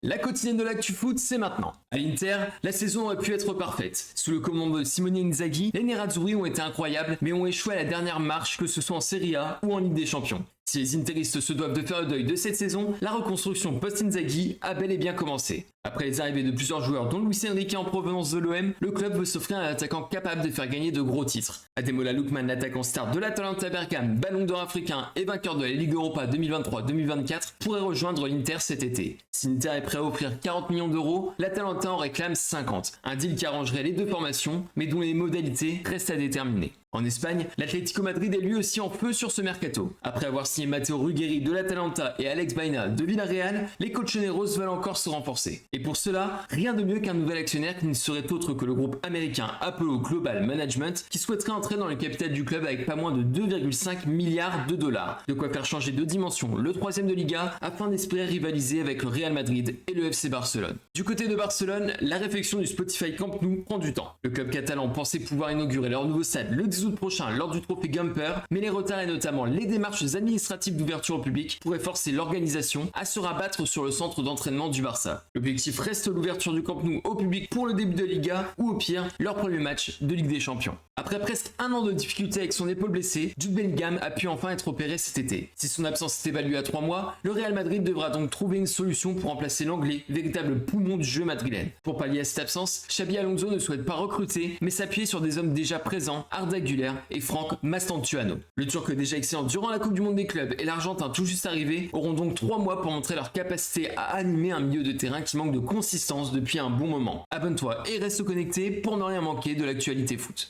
La quotidienne de l'actu foot, c'est maintenant. À l'Inter, la saison aurait pu être parfaite. Sous le commandement de Simone Inzaghi, les Nerazzurri ont été incroyables, mais ont échoué à la dernière marche, que ce soit en Serie A ou en Ligue des Champions. Si les interistes se doivent de faire le deuil de cette saison, la reconstruction post-Inzaghi a bel et bien commencé. Après les arrivées de plusieurs joueurs dont Luis Enrique en provenance de l'OM, le club veut s'offrir un attaquant capable de faire gagner de gros titres. Ademola Lookman, l'attaquant star de l'Atalanta Bergame, ballon d'or africain et vainqueur de la Ligue Europa 2023-2024, pourrait rejoindre l'Inter cet été. Si l'Inter est prêt à offrir 40 millions d'euros, l'Atalanta en réclame 50. Un deal qui arrangerait les deux formations, mais dont les modalités restent à déterminer. En Espagne, l'Atlético Madrid est lui aussi en feu sur ce mercato. Après avoir signé Matteo Ruggeri de l'Atalanta et Alex Baena de Villarreal, les colchoneros veulent encore se renforcer. Et pour cela, rien de mieux qu'un nouvel actionnaire qui ne serait autre que le groupe américain Apollo Global Management qui souhaiterait entrer dans le capital du club avec pas moins de 2,5 milliards de dollars. De quoi faire changer de dimension le troisième de Liga afin d'espérer rivaliser avec le Real Madrid et le FC Barcelone. Du côté de Barcelone, la réflexion du Spotify Camp Nou prend du temps. Le club catalan pensait pouvoir inaugurer leur nouveau stade le 10 août prochain lors du trophée Gumper, mais les retards et notamment les démarches administratives d'ouverture au public pourraient forcer l'organisation à se rabattre sur le centre d'entraînement du Barça. L'objectif reste l'ouverture du Camp Nou au public pour le début de Liga ou au pire leur premier match de Ligue des Champions. Après presque un an de difficultés avec son épaule blessée, Jude Bellingham a pu enfin être opéré cet été. Si son absence est évaluée à 3 mois, le Real Madrid devra donc trouver une solution pour remplacer l'anglais, véritable poumon du jeu madrilène. Pour pallier à cette absence, Xabi Alonso ne souhaite pas recruter, mais s'appuyer sur des hommes déjà présents, Arda Güler et Franck Mastantuono. Le Turc déjà excellent durant la Coupe du Monde des clubs et l'Argentin tout juste arrivé auront donc 3 mois pour montrer leur capacité à animer un milieu de terrain qui manque de consistance depuis un bon moment. Abonne-toi et reste connecté pour ne rien manquer de l'actualité foot.